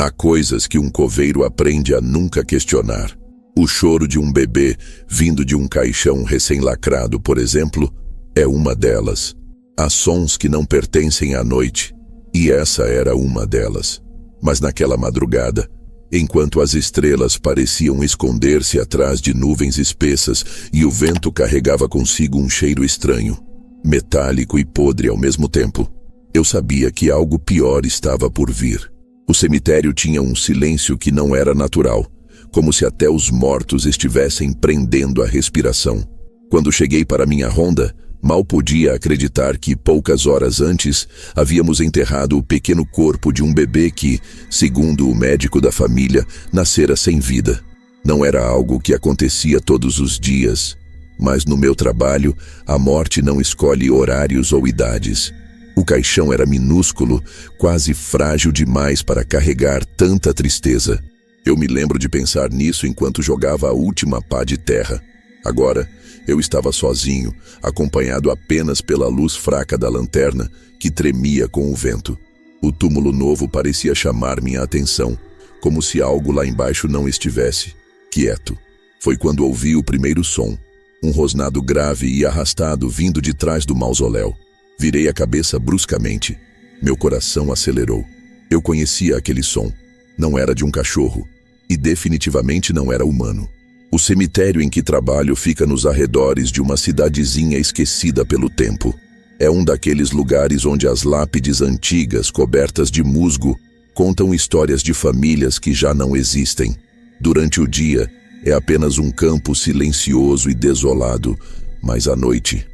Há coisas que um coveiro aprende a nunca questionar. O choro de um bebê vindo de um caixão recém-lacrado, por exemplo, é uma delas. Há sons que não pertencem à noite, e essa era uma delas. Mas naquela madrugada, enquanto as estrelas pareciam esconder-se atrás de nuvens espessas e o vento carregava consigo um cheiro estranho, metálico e podre ao mesmo tempo, eu sabia que algo pior estava por vir. O cemitério tinha um silêncio que não era natural, como se até os mortos estivessem prendendo a respiração. Quando cheguei para minha ronda, mal podia acreditar que, poucas horas antes, havíamos enterrado o pequeno corpo de um bebê que, segundo o médico da família, nascera sem vida. Não era algo que acontecia todos os dias, mas no meu trabalho, a morte não escolhe horários ou idades. O caixão era minúsculo, quase frágil demais para carregar tanta tristeza. Eu me lembro de pensar nisso enquanto jogava a última pá de terra. Agora, eu estava sozinho, acompanhado apenas pela luz fraca da lanterna, que tremia com o vento. O túmulo novo parecia chamar minha atenção, como se algo lá embaixo não estivesse quieto. Foi quando ouvi o primeiro som, um rosnado grave e arrastado vindo de trás do mausoléu. Virei a cabeça bruscamente. Meu coração acelerou. Eu conhecia aquele som. Não era de um cachorro. E definitivamente não era humano. O cemitério em que trabalho fica nos arredores de uma cidadezinha esquecida pelo tempo. É um daqueles lugares onde as lápides antigas, cobertas de musgo, contam histórias de famílias que já não existem. Durante o dia, é apenas um campo silencioso e desolado, mas à noite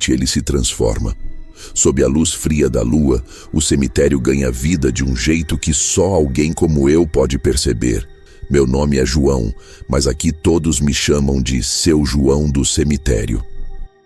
ele se transforma. Sob a luz fria da lua, o cemitério ganha vida de um jeito que só alguém como eu pode perceber. Meu nome é João, mas aqui todos me chamam de Seu João do Cemitério.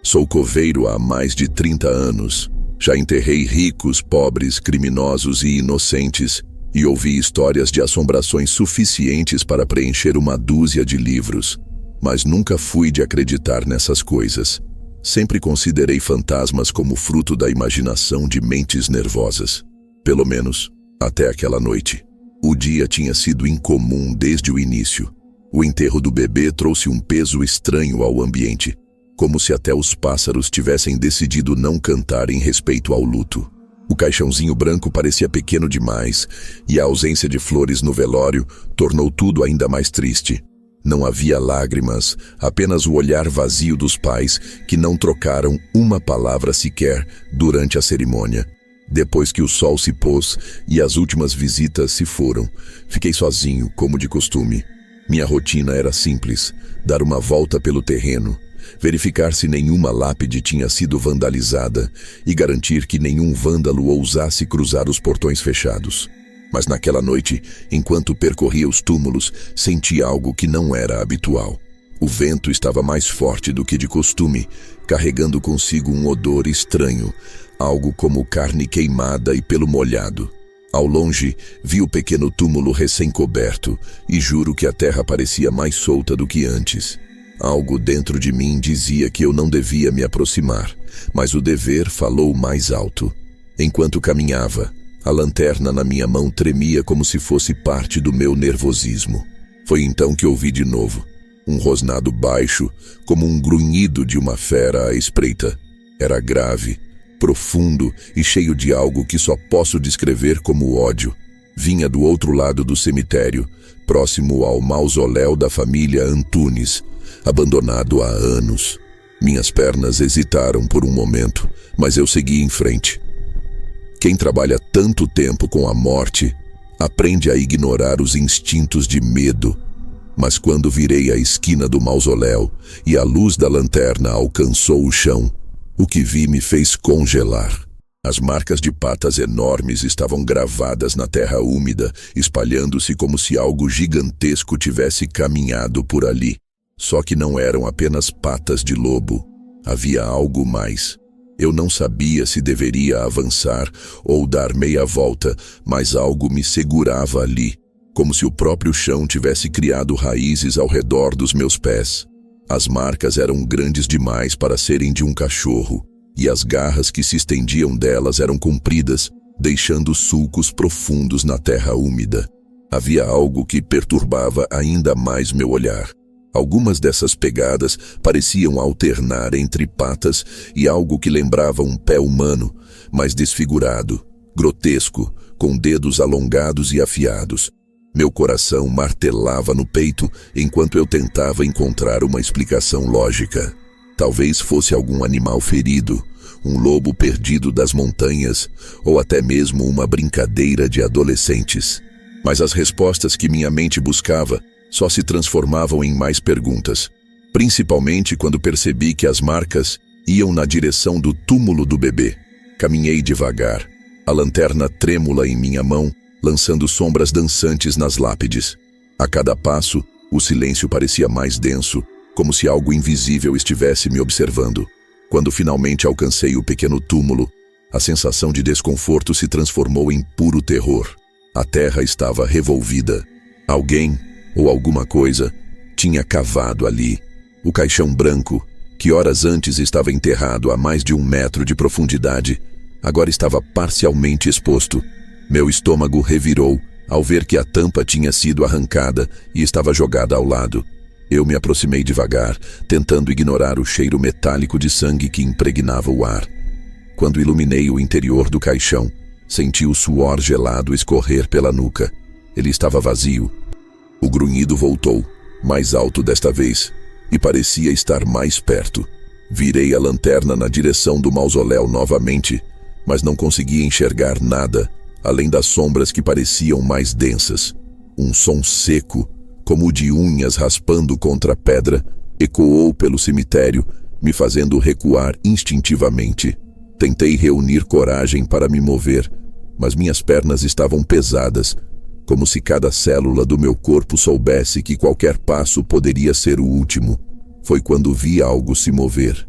Sou coveiro há mais de 30 anos. Já enterrei ricos, pobres, criminosos e inocentes, e ouvi histórias de assombrações suficientes para preencher uma dúzia de livros. Mas nunca fui de acreditar nessas coisas. Sempre considerei fantasmas como fruto da imaginação de mentes nervosas. Pelo menos, até aquela noite. O dia tinha sido incomum desde o início. O enterro do bebê trouxe um peso estranho ao ambiente, como se até os pássaros tivessem decidido não cantar em respeito ao luto. O caixãozinho branco parecia pequeno demais, e a ausência de flores no velório tornou tudo ainda mais triste. Não havia lágrimas, apenas o olhar vazio dos pais que não trocaram uma palavra sequer durante a cerimônia. Depois que o sol se pôs e as últimas visitas se foram, fiquei sozinho, como de costume. Minha rotina era simples: dar uma volta pelo terreno, verificar se nenhuma lápide tinha sido vandalizada e garantir que nenhum vândalo ousasse cruzar os portões fechados. Mas naquela noite, enquanto percorria os túmulos, senti algo que não era habitual. O vento estava mais forte do que de costume, carregando consigo um odor estranho, algo como carne queimada e pelo molhado. Ao longe, vi o pequeno túmulo recém-coberto, e juro que a terra parecia mais solta do que antes. Algo dentro de mim dizia que eu não devia me aproximar, mas o dever falou mais alto. Enquanto caminhava, a lanterna na minha mão tremia como se fosse parte do meu nervosismo. Foi então que ouvi de novo, um rosnado baixo, como um grunhido de uma fera à espreita. Era grave, profundo e cheio de algo que só posso descrever como ódio. Vinha do outro lado do cemitério, próximo ao mausoléu da família Antunes, abandonado há anos. Minhas pernas hesitaram por um momento, mas eu segui em frente. Quem trabalha tanto tempo com a morte aprende a ignorar os instintos de medo. Mas quando virei a esquina do mausoléu e a luz da lanterna alcançou o chão, o que vi me fez congelar. As marcas de patas enormes estavam gravadas na terra úmida, espalhando-se como se algo gigantesco tivesse caminhado por ali. Só que não eram apenas patas de lobo. Havia algo mais. Eu não sabia se deveria avançar ou dar meia volta, mas algo me segurava ali, como se o próprio chão tivesse criado raízes ao redor dos meus pés. As marcas eram grandes demais para serem de um cachorro, e as garras que se estendiam delas eram compridas, deixando sulcos profundos na terra úmida. Havia algo que perturbava ainda mais meu olhar. Algumas dessas pegadas pareciam alternar entre patas e algo que lembrava um pé humano, mas desfigurado, grotesco, com dedos alongados e afiados. Meu coração martelava no peito enquanto eu tentava encontrar uma explicação lógica. Talvez fosse algum animal ferido, um lobo perdido das montanhas, ou até mesmo uma brincadeira de adolescentes. Mas as respostas que minha mente buscava só se transformavam em mais perguntas, principalmente quando percebi que as marcas iam na direção do túmulo do bebê. Caminhei devagar, a lanterna trêmula em minha mão, lançando sombras dançantes nas lápides. A cada passo, o silêncio parecia mais denso, como se algo invisível estivesse me observando. Quando finalmente alcancei o pequeno túmulo, a sensação de desconforto se transformou em puro terror. A terra estava revolvida. Alguém, ou alguma coisa, tinha cavado ali. O caixão branco, que horas antes estava enterrado a mais de 1 metro de profundidade, agora estava parcialmente exposto. Meu estômago revirou ao ver que a tampa tinha sido arrancada e estava jogada ao lado. Eu me aproximei devagar, tentando ignorar o cheiro metálico de sangue que impregnava o ar. Quando iluminei o interior do caixão, senti o suor gelado escorrer pela nuca. Ele estava vazio. O grunhido voltou, mais alto desta vez, e parecia estar mais perto. Virei a lanterna na direção do mausoléu novamente, mas não conseguia enxergar nada, além das sombras que pareciam mais densas. Um som seco, como o de unhas raspando contra a pedra, ecoou pelo cemitério, me fazendo recuar instintivamente. Tentei reunir coragem para me mover, mas minhas pernas estavam pesadas, como se cada célula do meu corpo soubesse que qualquer passo poderia ser o último. Foi quando vi algo se mover.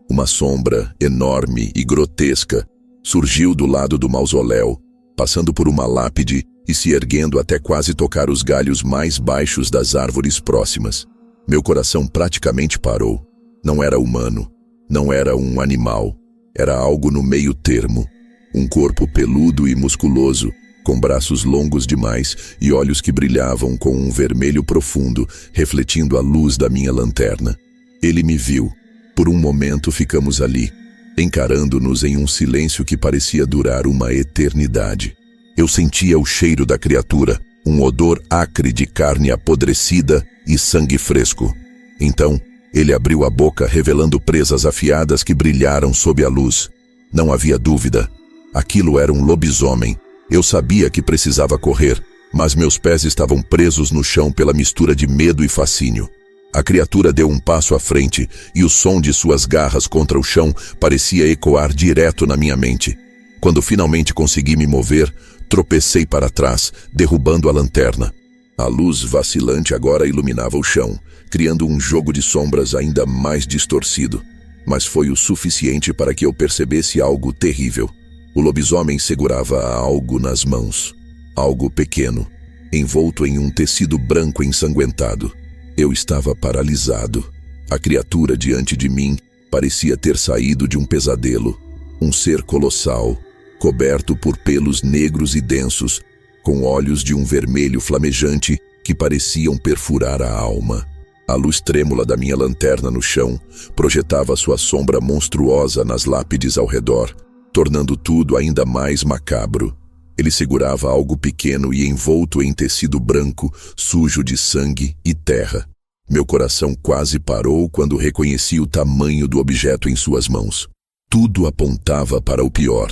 Uma sombra, enorme e grotesca, surgiu do lado do mausoléu, passando por uma lápide e se erguendo até quase tocar os galhos mais baixos das árvores próximas. Meu coração praticamente parou. Não era humano, não era um animal, era algo no meio termo. Um corpo peludo e musculoso, com braços longos demais e olhos que brilhavam com um vermelho profundo, refletindo a luz da minha lanterna. Ele me viu. Por um momento ficamos ali, encarando-nos em um silêncio que parecia durar uma eternidade. Eu sentia o cheiro da criatura, um odor acre de carne apodrecida e sangue fresco. Então, ele abriu a boca, revelando presas afiadas que brilharam sob a luz. Não havia dúvida. Aquilo era um lobisomem. Eu sabia que precisava correr, mas meus pés estavam presos no chão pela mistura de medo e fascínio. A criatura deu um passo à frente e o som de suas garras contra o chão parecia ecoar direto na minha mente. Quando finalmente consegui me mover, tropecei para trás, derrubando a lanterna. A luz vacilante agora iluminava o chão, criando um jogo de sombras ainda mais distorcido. Mas foi o suficiente para que eu percebesse algo terrível. O lobisomem segurava algo nas mãos. Algo pequeno, envolto em um tecido branco ensanguentado. Eu estava paralisado. A criatura diante de mim parecia ter saído de um pesadelo. Um ser colossal, coberto por pelos negros e densos, com olhos de um vermelho flamejante que pareciam perfurar a alma. A luz trêmula da minha lanterna no chão projetava sua sombra monstruosa nas lápides ao redor, tornando tudo ainda mais macabro. Ele segurava algo pequeno e envolto em tecido branco, sujo de sangue e terra. Meu coração quase parou quando reconheci o tamanho do objeto em suas mãos. Tudo apontava para o pior.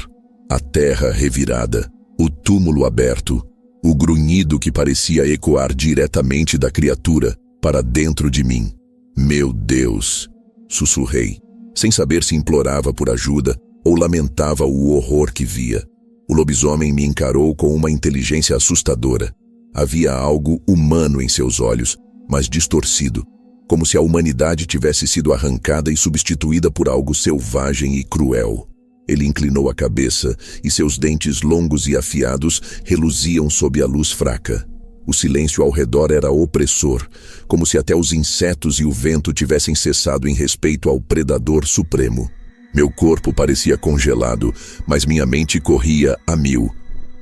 A terra revirada, o túmulo aberto, o grunhido que parecia ecoar diretamente da criatura para dentro de mim. Meu Deus! Sussurrei, sem saber se implorava por ajuda ou lamentava o horror que via. O lobisomem me encarou com uma inteligência assustadora. Havia algo humano em seus olhos, mas distorcido, como se a humanidade tivesse sido arrancada e substituída por algo selvagem e cruel. Ele inclinou a cabeça e seus dentes longos e afiados reluziam sob a luz fraca. O silêncio ao redor era opressor, como se até os insetos e o vento tivessem cessado em respeito ao predador supremo. Meu corpo parecia congelado, mas minha mente corria a mil.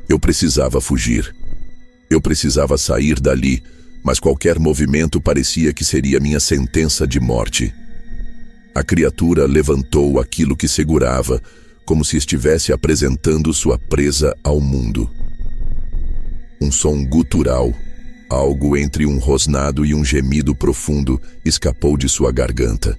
Eu precisava fugir. Eu precisava sair dali, mas qualquer movimento parecia que seria minha sentença de morte. A criatura levantou aquilo que segurava, como se estivesse apresentando sua presa ao mundo. Um som gutural, algo entre um rosnado e um gemido profundo, escapou de sua garganta.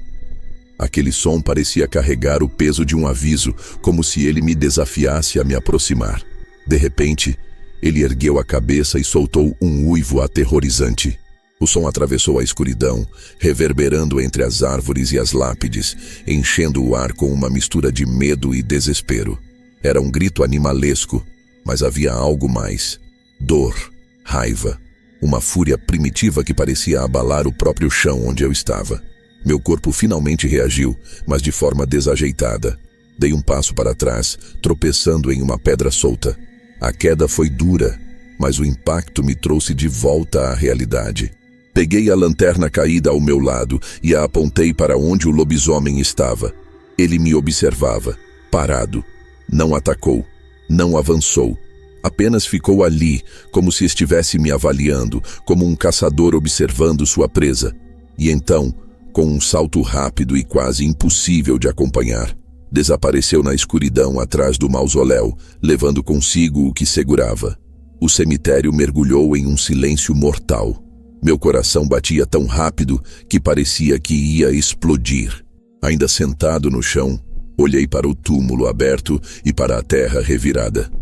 Aquele som parecia carregar o peso de um aviso, como se ele me desafiasse a me aproximar. De repente, ele ergueu a cabeça e soltou um uivo aterrorizante. O som atravessou a escuridão, reverberando entre as árvores e as lápides, enchendo o ar com uma mistura de medo e desespero. Era um grito animalesco, mas havia algo mais. Dor, raiva, uma fúria primitiva que parecia abalar o próprio chão onde eu estava. Meu corpo finalmente reagiu, mas de forma desajeitada. Dei um passo para trás, tropeçando em uma pedra solta. A queda foi dura, mas o impacto me trouxe de volta à realidade. Peguei a lanterna caída ao meu lado e a apontei para onde o lobisomem estava. Ele me observava, parado. Não atacou, não avançou. Apenas ficou ali, como se estivesse me avaliando, como um caçador observando sua presa. E então, com um salto rápido e quase impossível de acompanhar, desapareceu na escuridão atrás do mausoléu, levando consigo o que segurava. O cemitério mergulhou em um silêncio mortal. Meu coração batia tão rápido que parecia que ia explodir. Ainda sentado no chão, olhei para o túmulo aberto e para a terra revirada.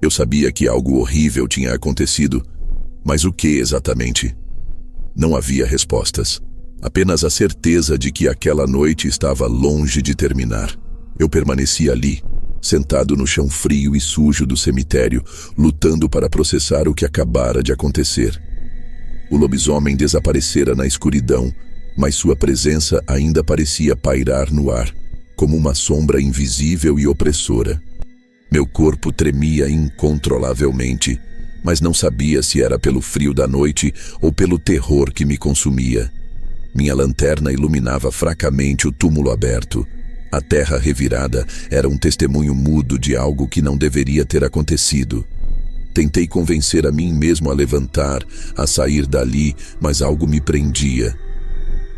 Eu sabia que algo horrível tinha acontecido, mas o que exatamente? Não havia respostas. Apenas a certeza de que aquela noite estava longe de terminar. Eu permaneci ali, sentado no chão frio e sujo do cemitério, lutando para processar o que acabara de acontecer. O lobisomem desaparecera na escuridão, mas sua presença ainda parecia pairar no ar, como uma sombra invisível e opressora. Meu corpo tremia incontrolavelmente, mas não sabia se era pelo frio da noite ou pelo terror que me consumia. Minha lanterna iluminava fracamente o túmulo aberto. A terra revirada era um testemunho mudo de algo que não deveria ter acontecido. Tentei convencer a mim mesmo a levantar, a sair dali, mas algo me prendia.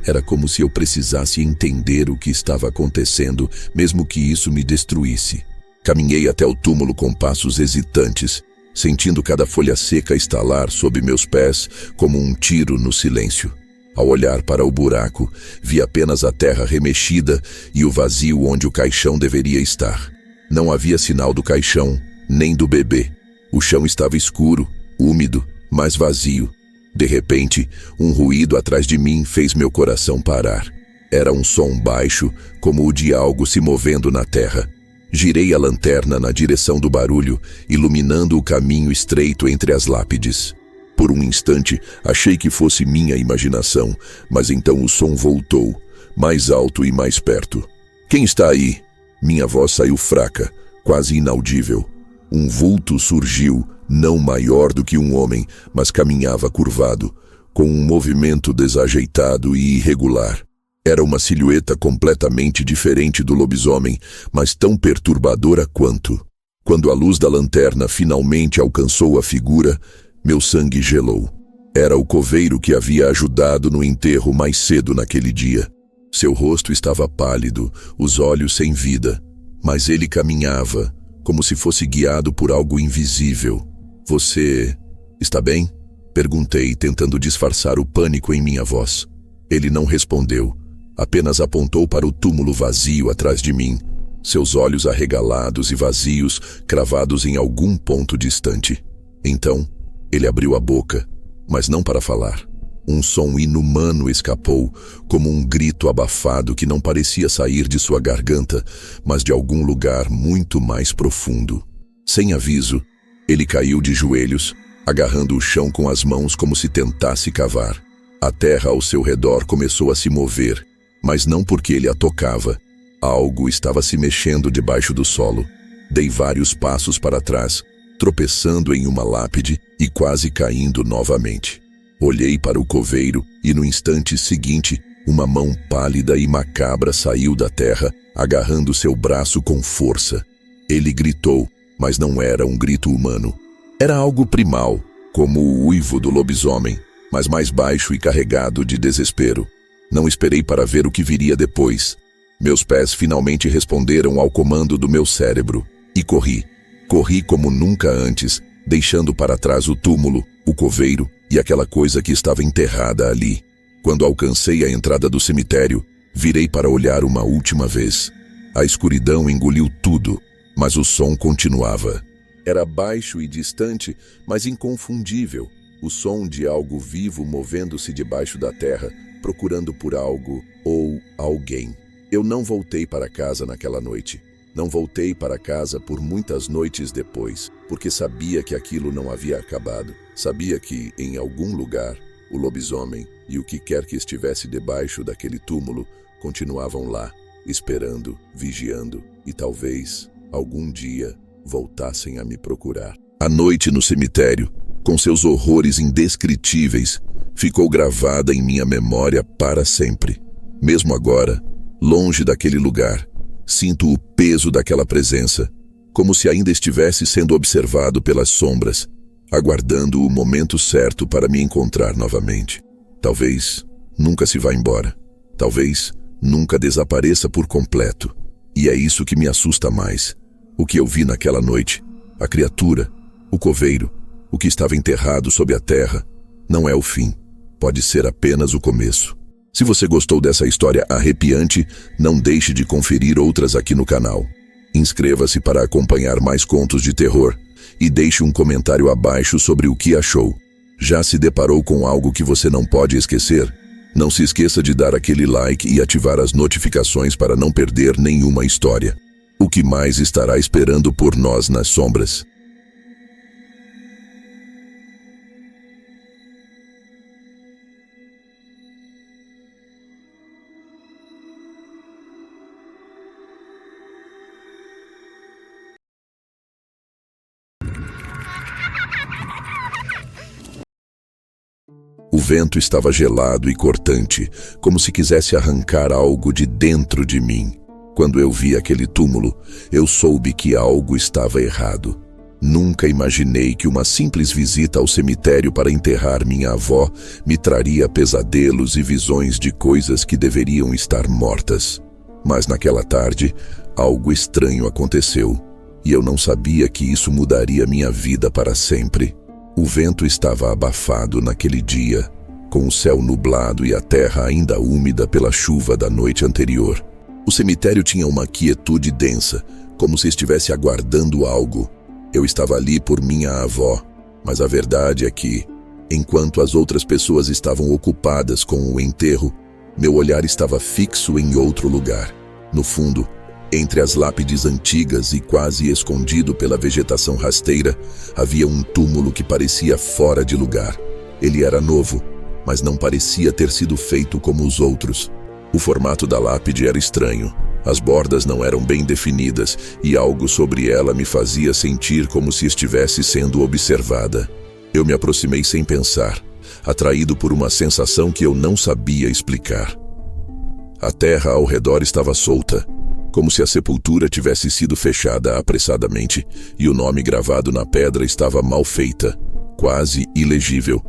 Era como se eu precisasse entender o que estava acontecendo, mesmo que isso me destruísse. Caminhei até o túmulo com passos hesitantes, sentindo cada folha seca estalar sob meus pés como um tiro no silêncio. Ao olhar para o buraco, vi apenas a terra remexida e o vazio onde o caixão deveria estar. Não havia sinal do caixão, nem do bebê. O chão estava escuro, úmido, mas vazio. De repente, um ruído atrás de mim fez meu coração parar. Era um som baixo, como o de algo se movendo na terra. Girei a lanterna na direção do barulho, iluminando o caminho estreito entre as lápides. Por um instante, achei que fosse minha imaginação, mas então o som voltou, mais alto e mais perto. Quem está aí? Minha voz saiu fraca, quase inaudível. Um vulto surgiu, não maior do que um homem, mas caminhava curvado, com um movimento desajeitado e irregular. Era uma silhueta completamente diferente do lobisomem, mas tão perturbadora quanto. Quando a luz da lanterna finalmente alcançou a figura, meu sangue gelou. Era o coveiro que havia ajudado no enterro mais cedo naquele dia. Seu rosto estava pálido, os olhos sem vida, mas ele caminhava, como se fosse guiado por algo invisível. Você está bem? Perguntei, tentando disfarçar o pânico em minha voz. Ele não respondeu, apenas apontou para o túmulo vazio atrás de mim, seus olhos arregalados e vazios, cravados em algum ponto distante. Então, ele abriu a boca, mas não para falar. Um som inumano escapou, como um grito abafado que não parecia sair de sua garganta, mas de algum lugar muito mais profundo. Sem aviso, ele caiu de joelhos, agarrando o chão com as mãos como se tentasse cavar. A terra ao seu redor começou a se mover, mas não porque ele a tocava. Algo estava se mexendo debaixo do solo. Dei vários passos para trás, tropeçando em uma lápide e quase caindo novamente. Olhei para o coveiro e no instante seguinte Uma mão pálida e macabra saiu da terra, agarrando seu braço com força. Ele gritou, mas não era um grito humano. Era algo primal, como o uivo do lobisomem, mas mais baixo e carregado de desespero. Não esperei para ver o que viria depois. Meus pés finalmente responderam ao comando do meu cérebro. E corri. Corri como nunca antes, deixando para trás o túmulo, o coveiro e aquela coisa que estava enterrada ali. Quando alcancei a entrada do cemitério, virei para olhar uma última vez. A escuridão engoliu tudo, mas o som continuava. Era baixo e distante, mas inconfundível. O som de algo vivo movendo-se debaixo da terra, procurando por algo ou alguém. Eu não voltei para casa naquela noite. Não voltei para casa por muitas noites depois, porque sabia que aquilo não havia acabado. Sabia que, em algum lugar, o lobisomem e o que quer que estivesse debaixo daquele túmulo continuavam lá, esperando, vigiando e talvez, algum dia, voltassem a me procurar. A noite no cemitério, com seus horrores indescritíveis, ficou gravada em minha memória para sempre. Mesmo agora, longe daquele lugar, sinto o peso daquela presença, como se ainda estivesse sendo observado pelas sombras, aguardando o momento certo para me encontrar novamente. Talvez nunca se vá embora. Talvez nunca desapareça por completo. E é isso que me assusta mais. O que eu vi naquela noite, a criatura, o coveiro, o que estava enterrado sob a terra, não é o fim. Pode ser apenas o começo. Se você gostou dessa história arrepiante, não deixe de conferir outras aqui no canal. Inscreva-se para acompanhar mais contos de terror e deixe um comentário abaixo sobre o que achou. Já se deparou com algo que você não pode esquecer? Não se esqueça de dar aquele like e ativar as notificações para não perder nenhuma história. O que mais estará esperando por nós nas sombras? O vento estava gelado e cortante, como se quisesse arrancar algo de dentro de mim. Quando eu vi aquele túmulo, eu soube que algo estava errado. Nunca imaginei que uma simples visita ao cemitério para enterrar minha avó me traria pesadelos e visões de coisas que deveriam estar mortas. Mas naquela tarde, algo estranho aconteceu, e eu não sabia que isso mudaria minha vida para sempre. O vento estava abafado naquele dia, com o céu nublado e a terra ainda úmida pela chuva da noite anterior. O cemitério tinha uma quietude densa, como se estivesse aguardando algo. Eu estava ali por minha avó, mas a verdade é que, enquanto as outras pessoas estavam ocupadas com o enterro, meu olhar estava fixo em outro lugar. No fundo, entre as lápides antigas e quase escondido pela vegetação rasteira, havia um túmulo que parecia fora de lugar. Ele era novo, mas não parecia ter sido feito como os outros. O formato da lápide era estranho. As bordas não eram bem definidas e algo sobre ela me fazia sentir como se estivesse sendo observada. Eu me aproximei sem pensar, atraído por uma sensação que eu não sabia explicar. A terra ao redor estava solta, como se a sepultura tivesse sido fechada apressadamente, e o nome gravado na pedra estava mal feita, quase ilegível.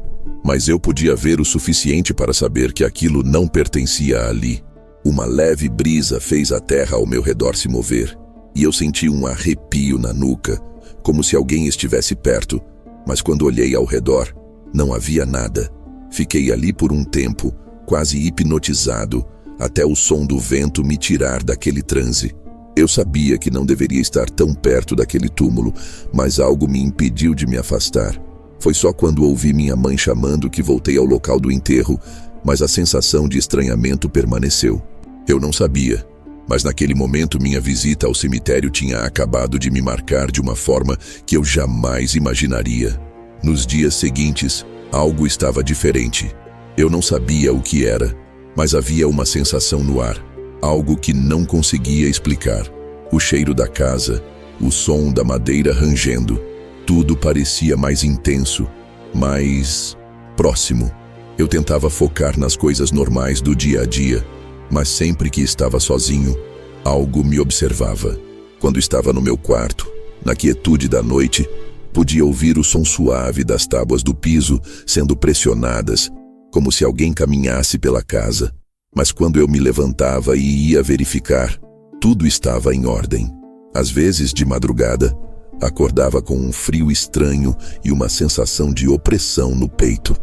Mas eu podia ver o suficiente para saber que aquilo não pertencia ali. Uma leve brisa fez a terra ao meu redor se mover, e eu senti um arrepio na nuca, como se alguém estivesse perto, mas quando olhei ao redor, não havia nada. Fiquei ali por um tempo, quase hipnotizado, até o som do vento me tirar daquele transe. Eu sabia que não deveria estar tão perto daquele túmulo, mas algo me impediu de me afastar. Foi só quando ouvi minha mãe chamando que voltei ao local do enterro, mas a sensação de estranhamento permaneceu. Eu não sabia, mas naquele momento minha visita ao cemitério tinha acabado de me marcar de uma forma que eu jamais imaginaria. Nos dias seguintes, algo estava diferente. Eu não sabia o que era, mas havia uma sensação no ar, algo que não conseguia explicar. O cheiro da casa, o som da madeira rangendo, tudo parecia mais intenso, mais próximo. Eu tentava focar nas coisas normais do dia a dia, mas sempre que estava sozinho, algo me observava. Quando estava no meu quarto, na quietude da noite, podia ouvir o som suave das tábuas do piso sendo pressionadas, como se alguém caminhasse pela casa. Mas quando eu me levantava e ia verificar, tudo estava em ordem. Às vezes, de madrugada, acordava com um frio estranho e uma sensação de opressão no peito.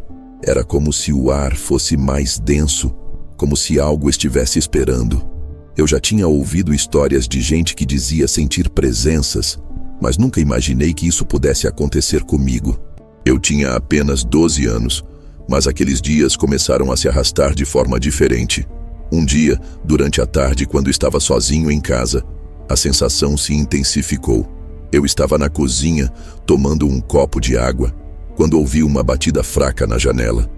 Era como se o ar fosse mais denso, como se algo estivesse esperando. Eu já tinha ouvido histórias de gente que dizia sentir presenças, mas nunca imaginei que isso pudesse acontecer comigo. Eu tinha apenas 12 anos, mas aqueles dias começaram a se arrastar de forma diferente. Um dia, durante a tarde, quando estava sozinho em casa, a sensação se intensificou. Eu estava na cozinha, tomando um copo de água, quando ouvi uma batida fraca na janela.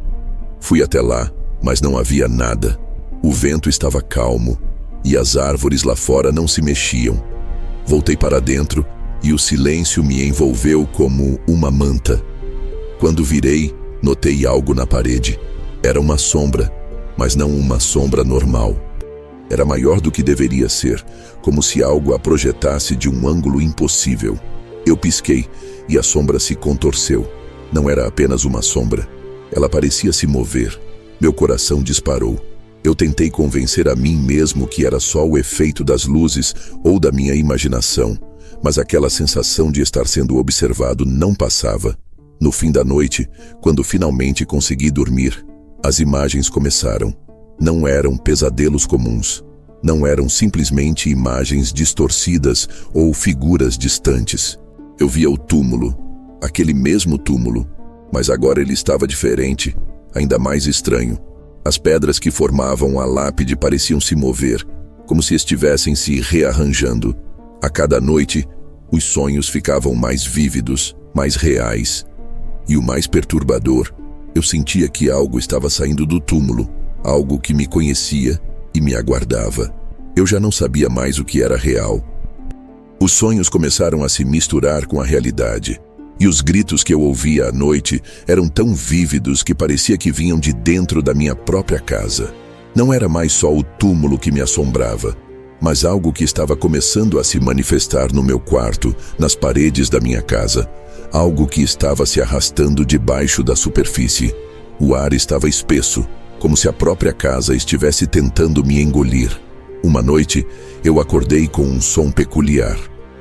Fui até lá, mas não havia nada. O vento estava calmo e as árvores lá fora não se mexiam. Voltei para dentro e o silêncio me envolveu como uma manta. Quando virei, notei algo na parede. Era uma sombra, mas não uma sombra normal. Era maior do que deveria ser, como se algo a projetasse de um ângulo impossível. Eu pisquei e a sombra se contorceu. Não era apenas uma sombra. Ela parecia se mover. Meu coração disparou. Eu tentei convencer a mim mesmo que era só o efeito das luzes ou da minha imaginação, mas aquela sensação de estar sendo observado não passava. No fim da noite, quando finalmente consegui dormir, as imagens começaram. Não eram pesadelos comuns. Não eram simplesmente imagens distorcidas ou figuras distantes. Eu via o túmulo, aquele mesmo túmulo, mas agora ele estava diferente, ainda mais estranho. As pedras que formavam a lápide pareciam se mover, como se estivessem se rearranjando. A cada noite, os sonhos ficavam mais vívidos, mais reais. E o mais perturbador, eu sentia que algo estava saindo do túmulo, algo que me conhecia e me aguardava. Eu já não sabia mais o que era real. Os sonhos começaram a se misturar com a realidade. E os gritos que eu ouvia à noite eram tão vívidos que parecia que vinham de dentro da minha própria casa. Não era mais só o túmulo que me assombrava, mas algo que estava começando a se manifestar no meu quarto, nas paredes da minha casa. Algo que estava se arrastando debaixo da superfície. O ar estava espesso, como se a própria casa estivesse tentando me engolir. Uma noite, eu acordei com um som peculiar.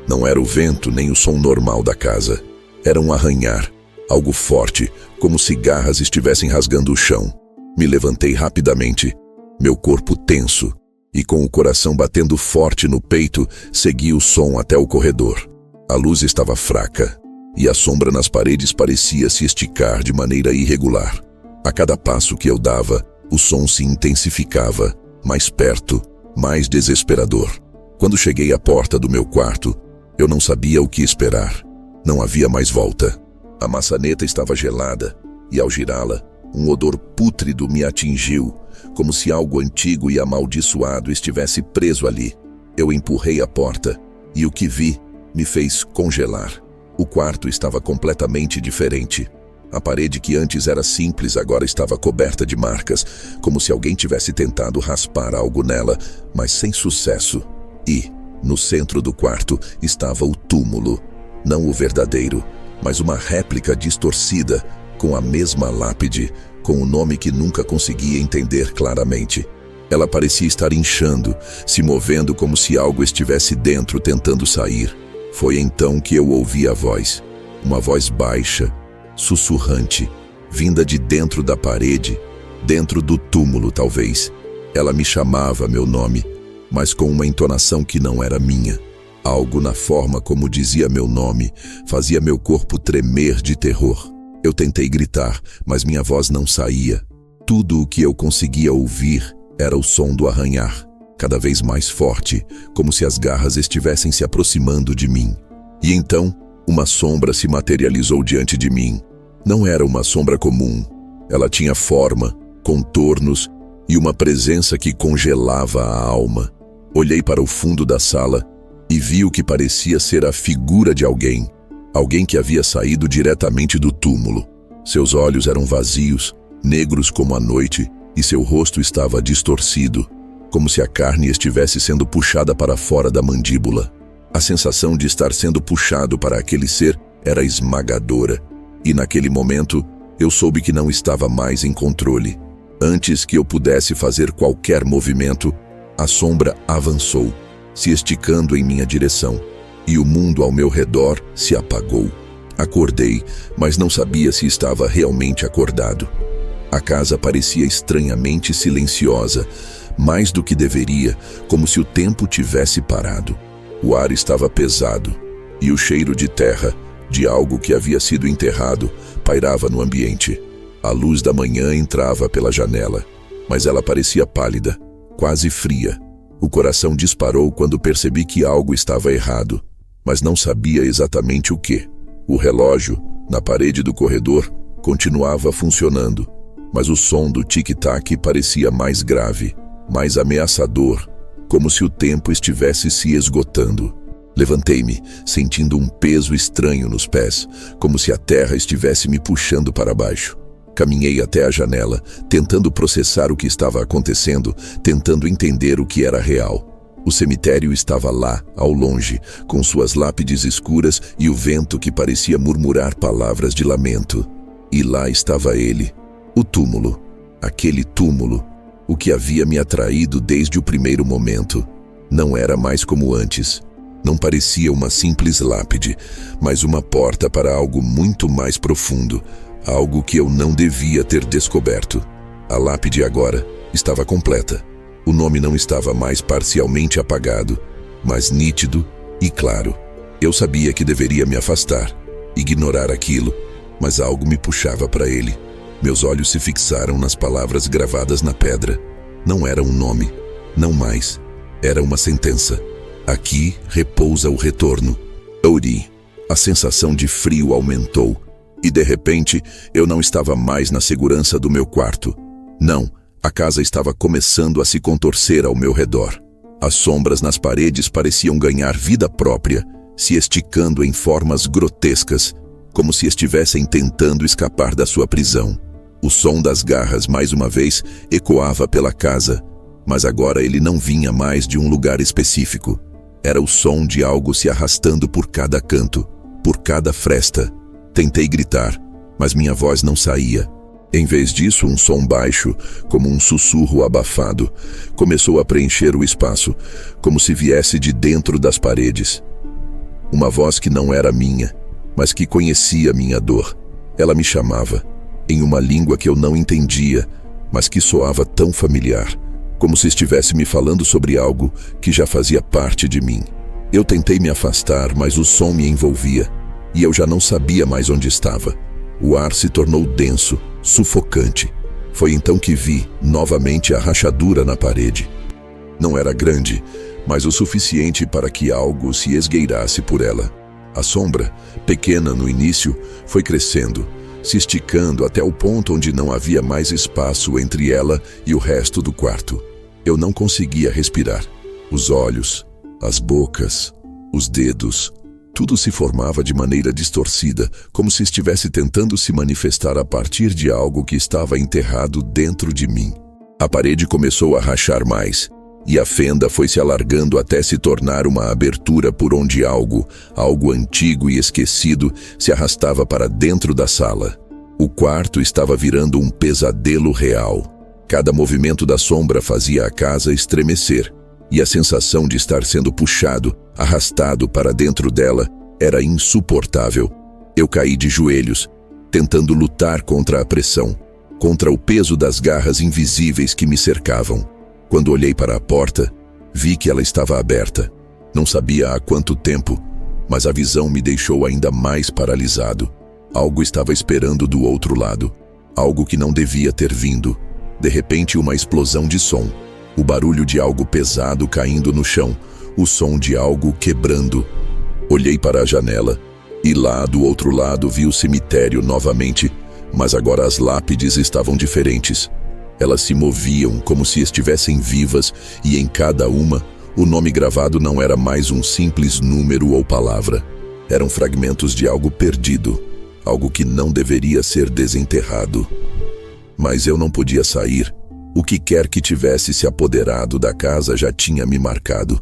Não era o vento nem o som normal da casa. Era um arranhar, algo forte, como se garras estivessem rasgando o chão. Me levantei rapidamente, meu corpo tenso, e com o coração batendo forte no peito, segui o som até o corredor. A luz estava fraca, e a sombra nas paredes parecia se esticar de maneira irregular. A cada passo que eu dava, o som se intensificava, mais perto, mais desesperador. Quando cheguei à porta do meu quarto, eu não sabia o que esperar. Não havia mais volta. A maçaneta estava gelada, e ao girá-la, um odor pútrido me atingiu, como se algo antigo e amaldiçoado estivesse preso ali. Eu empurrei a porta, e o que vi me fez congelar. O quarto estava completamente diferente. A parede que antes era simples agora estava coberta de marcas, como se alguém tivesse tentado raspar algo nela, mas sem sucesso. E, no centro do quarto, estava o túmulo. Não o verdadeiro, mas uma réplica distorcida, com a mesma lápide, com o nome que nunca conseguia entender claramente. Ela parecia estar inchando, se movendo como se algo estivesse dentro tentando sair. Foi então que eu ouvi a voz, uma voz baixa, sussurrante, vinda de dentro da parede, dentro do túmulo talvez. Ela me chamava meu nome, mas com uma entonação que não era minha. Algo na forma como dizia meu nome fazia meu corpo tremer de terror. Eu tentei gritar, mas minha voz não saía. Tudo o que eu conseguia ouvir era o som do arranhar, cada vez mais forte, como se as garras estivessem se aproximando de mim. E então, uma sombra se materializou diante de mim. Não era uma sombra comum. Ela tinha forma, contornos e uma presença que congelava a alma. Olhei para o fundo da sala e vi o que parecia ser a figura de alguém que havia saído diretamente do túmulo. Seus olhos eram vazios, negros como a noite, e seu rosto estava distorcido, como se a carne estivesse sendo puxada para fora da mandíbula. A sensação de estar sendo puxado para aquele ser era esmagadora, e naquele momento eu soube que não estava mais em controle. Antes que eu pudesse fazer qualquer movimento, a sombra avançou, se esticando em minha direção, e o mundo ao meu redor se apagou. Acordei, mas não sabia se estava realmente acordado. A casa parecia estranhamente silenciosa, mais do que deveria, como se o tempo tivesse parado. O ar estava pesado, e o cheiro de terra, de algo que havia sido enterrado, pairava no ambiente. A luz da manhã entrava pela janela, mas ela parecia pálida, quase fria. O coração disparou quando percebi que algo estava errado, mas não sabia exatamente o que. O relógio, na parede do corredor, continuava funcionando, mas o som do tic-tac parecia mais grave, mais ameaçador, como se o tempo estivesse se esgotando. Levantei-me, sentindo um peso estranho nos pés, como se a terra estivesse me puxando para baixo. Caminhei até a janela, tentando processar o que estava acontecendo, tentando entender o que era real. O cemitério estava lá, ao longe, com suas lápides escuras e o vento que parecia murmurar palavras de lamento. E lá estava ele, o túmulo, aquele túmulo, o que havia me atraído desde o primeiro momento. Não era mais como antes. Não parecia uma simples lápide, mas uma porta para algo muito mais profundo, algo que eu não devia ter descoberto. A lápide agora estava completa. O nome não estava mais parcialmente apagado, mas nítido e claro. Eu sabia que deveria me afastar, ignorar aquilo, mas algo me puxava para ele. Meus olhos se fixaram nas palavras gravadas na pedra. Não era um nome, não mais. Era uma sentença. Aqui repousa o retorno. Ori. A sensação de frio aumentou. E de repente, eu não estava mais na segurança do meu quarto. Não, a casa estava começando a se contorcer ao meu redor. As sombras nas paredes pareciam ganhar vida própria, se esticando em formas grotescas, como se estivessem tentando escapar da sua prisão. O som das garras, mais uma vez, ecoava pela casa, mas agora ele não vinha mais de um lugar específico. Era o som de algo se arrastando por cada canto, por cada fresta. Tentei gritar, mas minha voz não saía. Em vez disso, um som baixo, como um sussurro abafado, começou a preencher o espaço, como se viesse de dentro das paredes. Uma voz que não era minha, mas que conhecia minha dor. Ela me chamava, em uma língua que eu não entendia, mas que soava tão familiar, como se estivesse me falando sobre algo que já fazia parte de mim. Eu tentei me afastar, mas o som me envolvia, e eu já não sabia mais onde estava. O ar se tornou denso, sufocante. Foi então que vi, novamente, a rachadura na parede. Não era grande, mas o suficiente para que algo se esgueirasse por ela. A sombra, pequena no início, foi crescendo, se esticando até o ponto onde não havia mais espaço entre ela e o resto do quarto. Eu não conseguia respirar. Os olhos, as bocas, os dedos, tudo se formava de maneira distorcida, como se estivesse tentando se manifestar a partir de algo que estava enterrado dentro de mim. A parede começou a rachar mais, e a fenda foi se alargando até se tornar uma abertura por onde algo antigo e esquecido, se arrastava para dentro da sala. O quarto estava virando um pesadelo real. Cada movimento da sombra fazia a casa estremecer, e a sensação de estar sendo puxado, arrastado para dentro dela, era insuportável. Eu caí de joelhos, tentando lutar contra a pressão, contra o peso das garras invisíveis que me cercavam. Quando olhei para a porta, vi que ela estava aberta. Não sabia há quanto tempo, mas a visão me deixou ainda mais paralisado. Algo estava esperando do outro lado, algo que não devia ter vindo. De repente, uma explosão de som. O barulho de algo pesado caindo no chão, o som de algo quebrando. Olhei para a janela, e lá do outro lado vi o cemitério novamente, mas agora as lápides estavam diferentes. Elas se moviam como se estivessem vivas, e em cada uma, o nome gravado não era mais um simples número ou palavra. Eram fragmentos de algo perdido, algo que não deveria ser desenterrado. Mas eu não podia sair. O que quer que tivesse se apoderado da casa já tinha me marcado.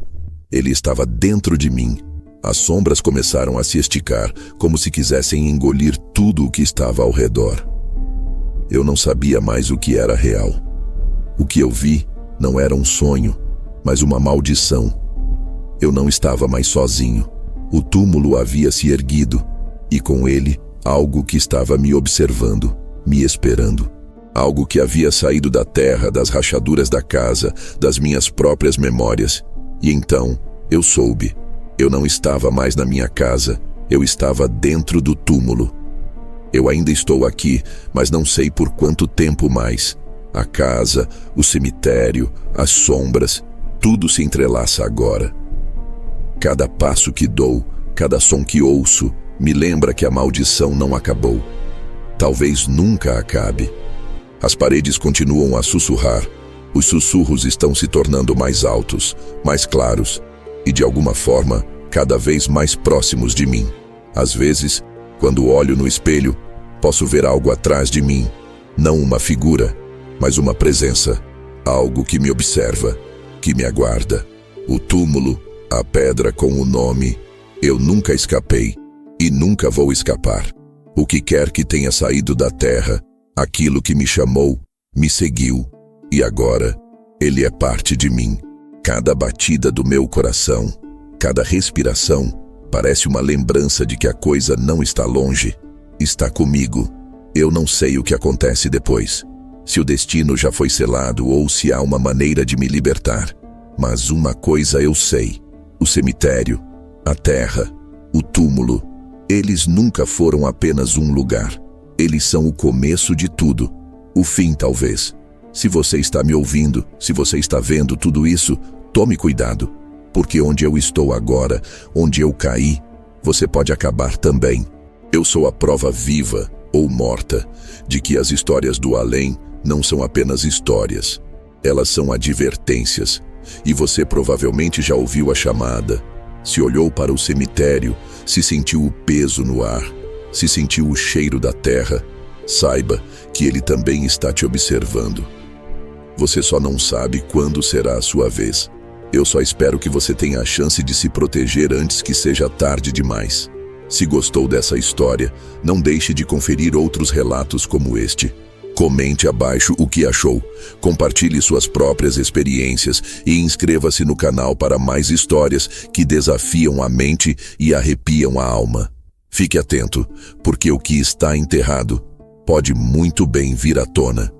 Ele estava dentro de mim. As sombras começaram a se esticar, como se quisessem engolir tudo o que estava ao redor. Eu não sabia mais o que era real. O que eu vi não era um sonho, mas uma maldição. Eu não estava mais sozinho. O túmulo havia se erguido, e com ele, algo que estava me observando, me esperando. Algo que havia saído da terra, das rachaduras da casa, das minhas próprias memórias. E então, eu soube. Eu não estava mais na minha casa, eu estava dentro do túmulo. Eu ainda estou aqui, mas não sei por quanto tempo mais. A casa, o cemitério, as sombras, tudo se entrelaça agora. Cada passo que dou, cada som que ouço, me lembra que a maldição não acabou. Talvez nunca acabe. As paredes continuam a sussurrar. Os sussurros estão se tornando mais altos, mais claros e, de alguma forma, cada vez mais próximos de mim. Às vezes, quando olho no espelho, posso ver algo atrás de mim. Não uma figura, mas uma presença. Algo que me observa, que me aguarda. O túmulo, a pedra com o nome. Eu nunca escapei e nunca vou escapar. O que quer que tenha saído da terra, aquilo que me chamou, me seguiu. E agora, ele é parte de mim. Cada batida do meu coração, cada respiração, parece uma lembrança de que a coisa não está longe. Está comigo. Eu não sei o que acontece depois. Se o destino já foi selado ou se há uma maneira de me libertar. Mas uma coisa eu sei. O cemitério, a terra, o túmulo, eles nunca foram apenas um lugar. Eles são o começo de tudo. O fim, talvez. Se você está me ouvindo, se você está vendo tudo isso, tome cuidado. Porque onde eu estou agora, onde eu caí, você pode acabar também. Eu sou a prova viva, ou morta, de que as histórias do além não são apenas histórias. Elas são advertências. E você provavelmente já ouviu a chamada. Se olhou para o cemitério, se sentiu o peso no ar, se sentiu o cheiro da terra. Saiba que ele também está te observando. Você só não sabe quando será a sua vez. Eu só espero que você tenha a chance de se proteger antes que seja tarde demais. Se gostou dessa história, não deixe de conferir outros relatos como este. Comente abaixo o que achou, compartilhe suas próprias experiências e inscreva-se no canal para mais histórias que desafiam a mente e arrepiam a alma. Fique atento, porque o que está enterrado pode muito bem vir à tona.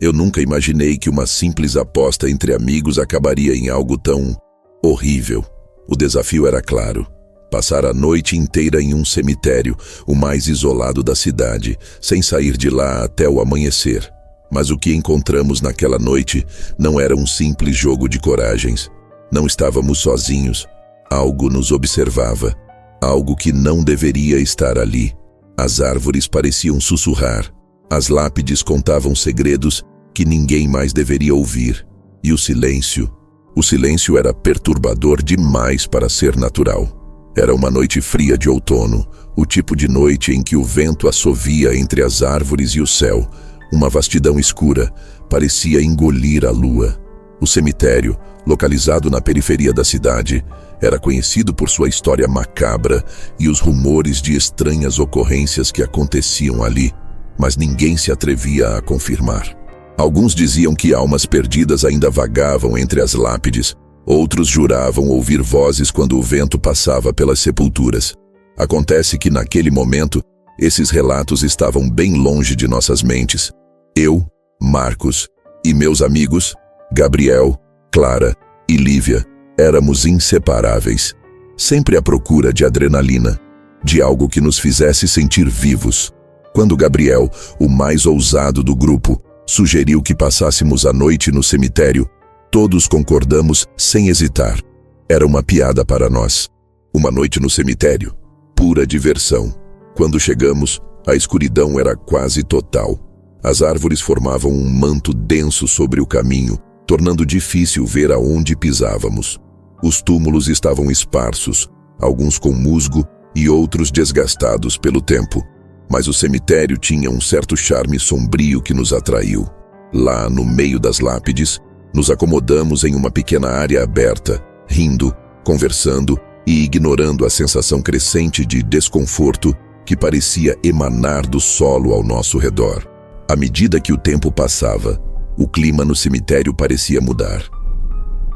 Eu nunca imaginei que uma simples aposta entre amigos acabaria em algo tão horrível. O desafio era claro: passar a noite inteira em um cemitério, o mais isolado da cidade, sem sair de lá até o amanhecer. Mas o que encontramos naquela noite não era um simples jogo de coragens. Não estávamos sozinhos. Algo nos observava. Algo que não deveria estar ali. As árvores pareciam sussurrar. As lápides contavam segredos que ninguém mais deveria ouvir. E o silêncio era perturbador demais para ser natural. Era uma noite fria de outono, o tipo de noite em que o vento assovia entre as árvores e o céu. Uma vastidão escura parecia engolir a lua. O cemitério, localizado na periferia da cidade, era conhecido por sua história macabra e os rumores de estranhas ocorrências que aconteciam ali, mas ninguém se atrevia a confirmar. Alguns diziam que almas perdidas ainda vagavam entre as lápides, outros juravam ouvir vozes quando o vento passava pelas sepulturas. Acontece que naquele momento, esses relatos estavam bem longe de nossas mentes. Eu, Marcos, e meus amigos, Gabriel, Clara e Lívia, éramos inseparáveis, sempre à procura de adrenalina, de algo que nos fizesse sentir vivos. Quando Gabriel, o mais ousado do grupo, sugeriu que passássemos a noite no cemitério, todos concordamos sem hesitar. Era uma piada para nós. Uma noite no cemitério, pura diversão. Quando chegamos, a escuridão era quase total. As árvores formavam um manto denso sobre o caminho, tornando difícil ver aonde pisávamos. Os túmulos estavam esparsos, alguns com musgo e outros desgastados pelo tempo. Mas o cemitério tinha um certo charme sombrio que nos atraiu. Lá, no meio das lápides, nos acomodamos em uma pequena área aberta, rindo, conversando e ignorando a sensação crescente de desconforto que parecia emanar do solo ao nosso redor. À medida que o tempo passava, o clima no cemitério parecia mudar.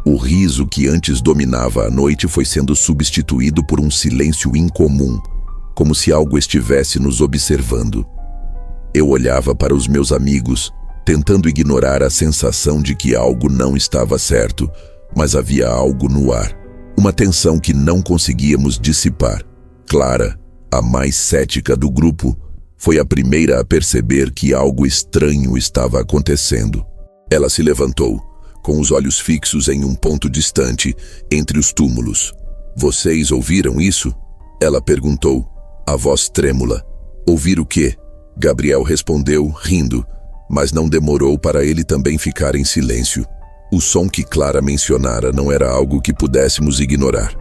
O riso que antes dominava a noite foi sendo substituído por um silêncio incomum, como se algo estivesse nos observando. Eu olhava para os meus amigos, tentando ignorar a sensação de que algo não estava certo, mas havia algo no ar, uma tensão que não conseguíamos dissipar. Clara, a mais cética do grupo, foi a primeira a perceber que algo estranho estava acontecendo. Ela se levantou, com os olhos fixos em um ponto distante, entre os túmulos. "Vocês ouviram isso?" Ela perguntou, a voz trêmula. "Ouvir o quê?" Gabriel respondeu, rindo, mas não demorou para ele também ficar em silêncio. O som que Clara mencionara não era algo que pudéssemos ignorar.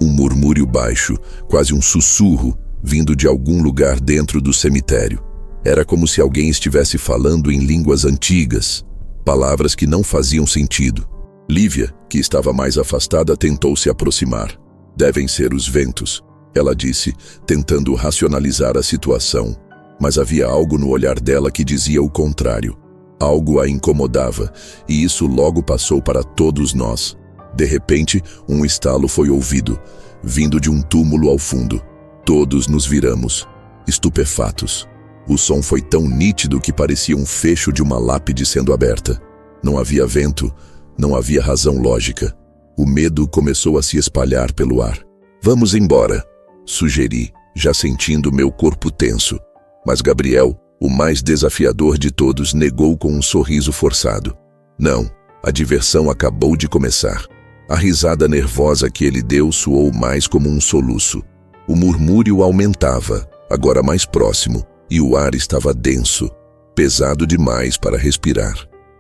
Um murmúrio baixo, quase um sussurro, vindo de algum lugar dentro do cemitério. Era como se alguém estivesse falando em línguas antigas, palavras que não faziam sentido. Lívia, que estava mais afastada, tentou se aproximar. "Devem ser os ventos", ela disse, tentando racionalizar a situação. Mas havia algo no olhar dela que dizia o contrário. Algo a incomodava, e isso logo passou para todos nós. De repente, um estalo foi ouvido, vindo de um túmulo ao fundo. Todos nos viramos, estupefatos. O som foi tão nítido que parecia um fecho de uma lápide sendo aberta. Não havia vento, não havia razão lógica. O medo começou a se espalhar pelo ar. "Vamos embora", sugeri, já sentindo meu corpo tenso. Mas Gabriel, o mais desafiador de todos, negou com um sorriso forçado. "Não, a diversão acabou de começar." A risada nervosa que ele deu soou mais como um soluço. O murmúrio aumentava, agora mais próximo, e o ar estava denso, pesado demais para respirar.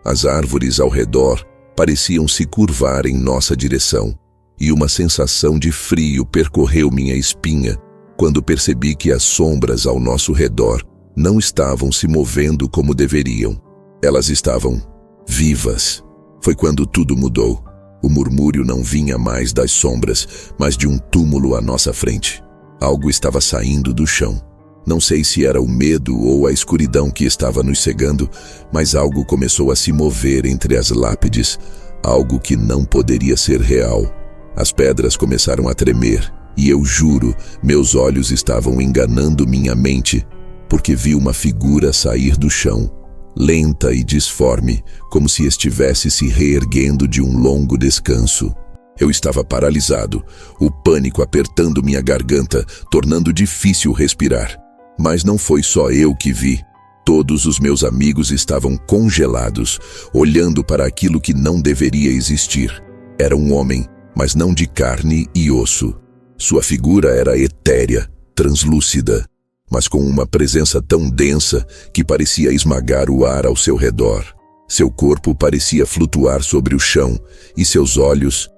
As árvores ao redor pareciam se curvar em nossa direção, e uma sensação de frio percorreu minha espinha quando percebi que as sombras ao nosso redor não estavam se movendo como deveriam. Elas estavam vivas. Foi quando tudo mudou. O murmúrio não vinha mais das sombras, mas de um túmulo à nossa frente. Algo estava saindo do chão. Não sei se era o medo ou a escuridão que estava nos cegando, mas algo começou a se mover entre as lápides, algo que não poderia ser real. As pedras começaram a tremer, e eu juro, meus olhos estavam enganando minha mente, porque vi uma figura sair do chão, lenta e disforme, como se estivesse se reerguendo de um longo descanso. Eu estava paralisado, o pânico apertando minha garganta, tornando difícil respirar. Mas não foi só eu que vi. Todos os meus amigos estavam congelados, olhando para aquilo que não deveria existir. Era um homem, mas não de carne e osso. Sua figura era etérea, translúcida, mas com uma presença tão densa que parecia esmagar o ar ao seu redor. Seu corpo parecia flutuar sobre o chão, e seus olhos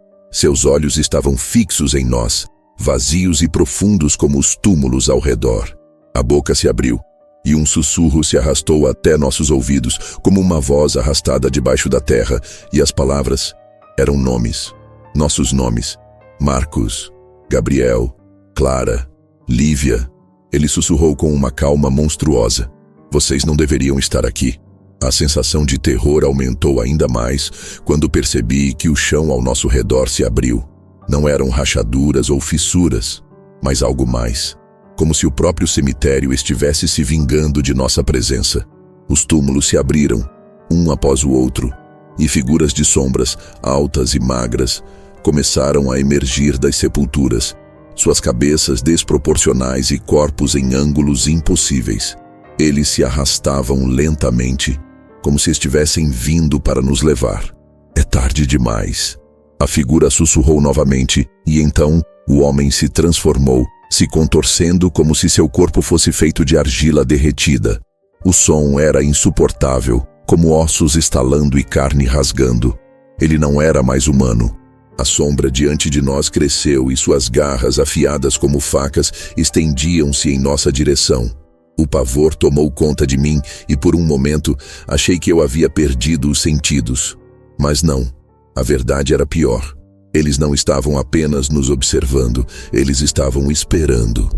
estavam fixos em nós, vazios e profundos como os túmulos ao redor. A boca se abriu, e um sussurro se arrastou até nossos ouvidos, como uma voz arrastada debaixo da terra, e as palavras eram nomes, nossos nomes: Marcos, Gabriel, Clara, Lívia. Ele sussurrou com uma calma monstruosa: "Vocês não deveriam estar aqui." A sensação de terror aumentou ainda mais quando percebi que o chão ao nosso redor se abriu. Não eram rachaduras ou fissuras, mas algo mais, como se o próprio cemitério estivesse se vingando de nossa presença. Os túmulos se abriram, um após o outro, e figuras de sombras, altas e magras, começaram a emergir das sepulturas, suas cabeças desproporcionais e corpos em ângulos impossíveis. Eles se arrastavam lentamente, como se estivessem vindo para nos levar. "É tarde demais." A figura sussurrou novamente, e então o homem se transformou, se contorcendo como se seu corpo fosse feito de argila derretida. O som era insuportável, como ossos estalando e carne rasgando. Ele não era mais humano. A sombra diante de nós cresceu e suas garras, afiadas como facas, estendiam-se em nossa direção. O pavor tomou conta de mim e, por um momento, achei que eu havia perdido os sentidos. Mas não. A verdade era pior. Eles não estavam apenas nos observando, eles estavam esperando.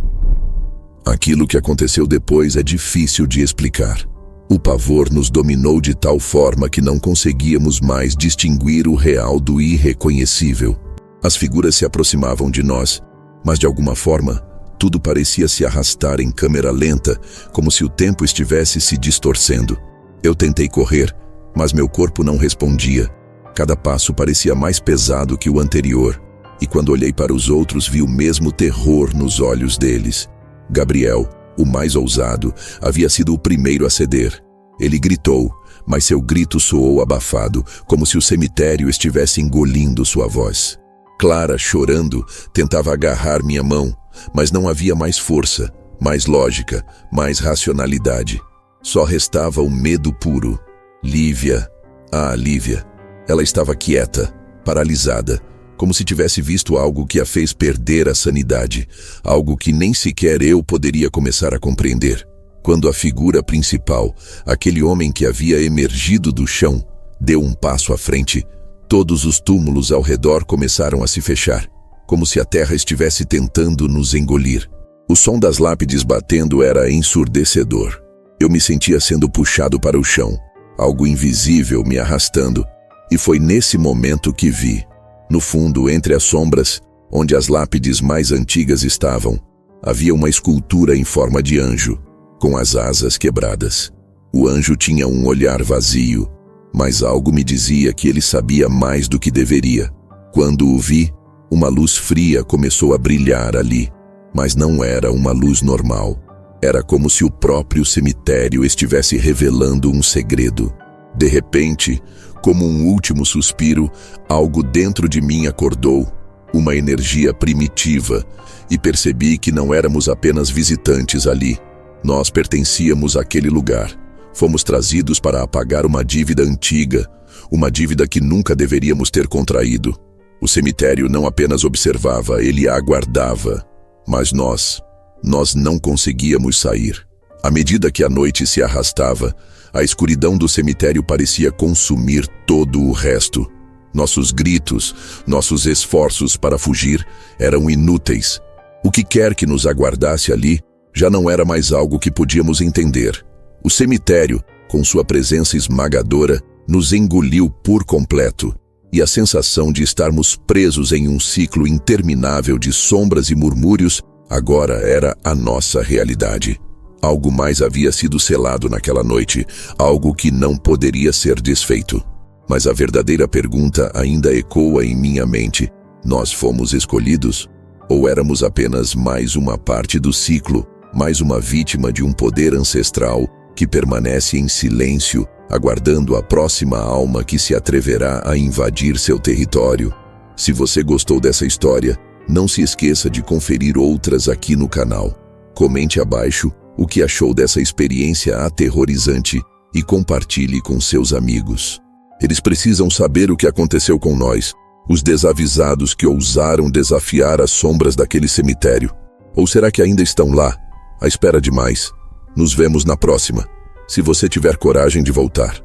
Aquilo que aconteceu depois é difícil de explicar. O pavor nos dominou de tal forma que não conseguíamos mais distinguir o real do irreconhecível. As figuras se aproximavam de nós, mas de alguma forma, tudo parecia se arrastar em câmera lenta, como se o tempo estivesse se distorcendo. Eu tentei correr, mas meu corpo não respondia. Cada passo parecia mais pesado que o anterior, e quando olhei para os outros vi o mesmo terror nos olhos deles. Gabriel, o mais ousado, havia sido o primeiro a ceder. Ele gritou, mas seu grito soou abafado, como se o cemitério estivesse engolindo sua voz. Clara, chorando, tentava agarrar minha mão, mas não havia mais força, mais lógica, mais racionalidade. Só restava o medo puro. Lívia. Ah, Lívia. Ela estava quieta, paralisada, como se tivesse visto algo que a fez perder a sanidade, algo que nem sequer eu poderia começar a compreender. Quando a figura principal, aquele homem que havia emergido do chão, deu um passo à frente, todos os túmulos ao redor começaram a se fechar, como se a terra estivesse tentando nos engolir. O som das lápides batendo era ensurdecedor. Eu me sentia sendo puxado para o chão, algo invisível me arrastando, e foi nesse momento que vi, no fundo, entre as sombras, onde as lápides mais antigas estavam, havia uma escultura em forma de anjo, com as asas quebradas. O anjo tinha um olhar vazio, mas algo me dizia que ele sabia mais do que deveria. Quando o vi, uma luz fria começou a brilhar ali, mas não era uma luz normal. Era como se o próprio cemitério estivesse revelando um segredo. De repente, como um último suspiro, algo dentro de mim acordou, uma energia primitiva, e percebi que não éramos apenas visitantes ali. Nós pertencíamos àquele lugar. Fomos trazidos para apagar uma dívida antiga, uma dívida que nunca deveríamos ter contraído. O cemitério não apenas observava, ele aguardava. Mas nós não conseguíamos sair. À medida que a noite se arrastava, a escuridão do cemitério parecia consumir todo o resto. Nossos gritos, nossos esforços para fugir eram inúteis. O que quer que nos aguardasse ali já não era mais algo que podíamos entender. O cemitério, com sua presença esmagadora, nos engoliu por completo, e a sensação de estarmos presos em um ciclo interminável de sombras e murmúrios agora era a nossa realidade. Algo mais havia sido selado naquela noite, algo que não poderia ser desfeito. Mas a verdadeira pergunta ainda ecoa em minha mente: nós fomos escolhidos? Ou éramos apenas mais uma parte do ciclo, mais uma vítima de um poder ancestral que permanece em silêncio, aguardando a próxima alma que se atreverá a invadir seu território? Se você gostou dessa história, não se esqueça de conferir outras aqui no canal. Comente abaixo o que achou dessa experiência aterrorizante e compartilhe com seus amigos. Eles precisam saber o que aconteceu com nós, os desavisados que ousaram desafiar as sombras daquele cemitério. Ou será que ainda estão lá, à espera de mais? Nos vemos na próxima, se você tiver coragem de voltar.